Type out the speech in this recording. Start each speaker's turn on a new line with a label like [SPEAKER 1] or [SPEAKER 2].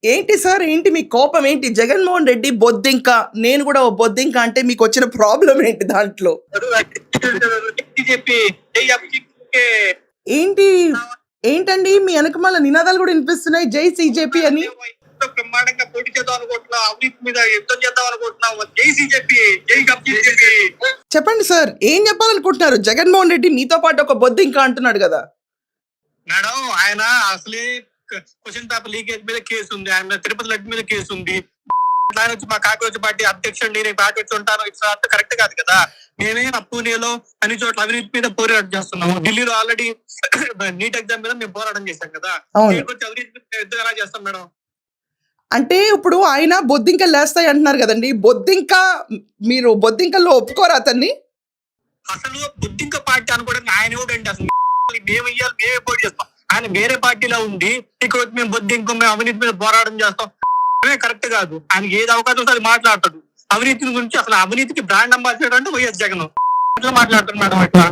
[SPEAKER 1] ఏంటి సార్? ఏంటి మీ కోపం ఏంటి? 'జగన్‌మోహన్ రెడ్డి బొద్దింక, నేను గూడా ఓ బొద్దింక' అంటే మీకొచ్చిన ప్రాబ్లమ్ ఏంటి దాంట్లో?
[SPEAKER 2] చెప్పి
[SPEAKER 1] ఏంటి? ఏంటండి మీ ఎనకమాల నినాదాలు గూడా ఇనిపిస్తున్నాయి. జై సీజేపీ అని.
[SPEAKER 2] బ్రహ్మాండంగా పోటీ చేద్దాం అనుకుంటున్నాం, అవినీతి మీద యుద్ధం చేద్దాం అనుకుంటున్నాం. జై సీజేపీ, జై బీజేపీ.
[SPEAKER 1] చెప్పండి సార్. ఏం చెప్పాలనుకుంటున్నారు? 'జగన్‌మోహన్ రెడ్డి' మీతో పాటు ఒక బొద్దింక అంటున్నాడు గదా!
[SPEAKER 2] మేడం ఆయన అసలే క్వశ్చన్ పేపర్ లీకేజ్ మీద కేసు ఉంది, ఆయన మీద తిరుపతి లడ్డు మీద కేసు ఉంది. ఆయన వచ్చి మా కాకరోజు పార్టీ అధ్యక్షుడు నేను పార్టీ వచ్చి ఉంటాను, ఇట్లా కరెక్ట్ కాదు కదా. నేనే పూణేలో అన్ని చోట్ల అవినీతి మీద పోరాటం చేస్తున్నాము. ఢిల్లీలో ఆల్రెడీ నీట్ ఎగ్జామ్ మీద మేము పోరాటం చేశాం కదా. వచ్చి అవినీతి మీద యుద్ధం ఎలా చేస్తాం మేడం?
[SPEAKER 1] అంటే ఇప్పుడు ఆయన బొద్దింకలు లేస్తాయి అంటున్నారు కదండి. మీరు బొద్దింకల్లో ఒప్పుకోరా అతన్ని?
[SPEAKER 2] అసలు బొద్దింక పార్టీ అనుకోవడానికి ఆయన ఎవడండి? అసలు మేము ఇయ్యాలి, మేమే పోటీ చేస్తాం. ఆయన వేరే పార్టీలో ఉంది, ఇక్కడ వచ్చి మేము బొద్దింక, మేము అవినీతి మీద పోరాటం చేస్తాం. కరెక్ట్ కాదు. ఆయనకి ఏది అవకాశం వస్తే అది మాట్లాడతాడు. అవినీతి గురించి, అసలు అవినీతికి బ్రాండ్ అంబాసిడర్ అంటే వైఎస్ జగన్. అట్లా మాట్లాడుతాడు మేడం. అట్లా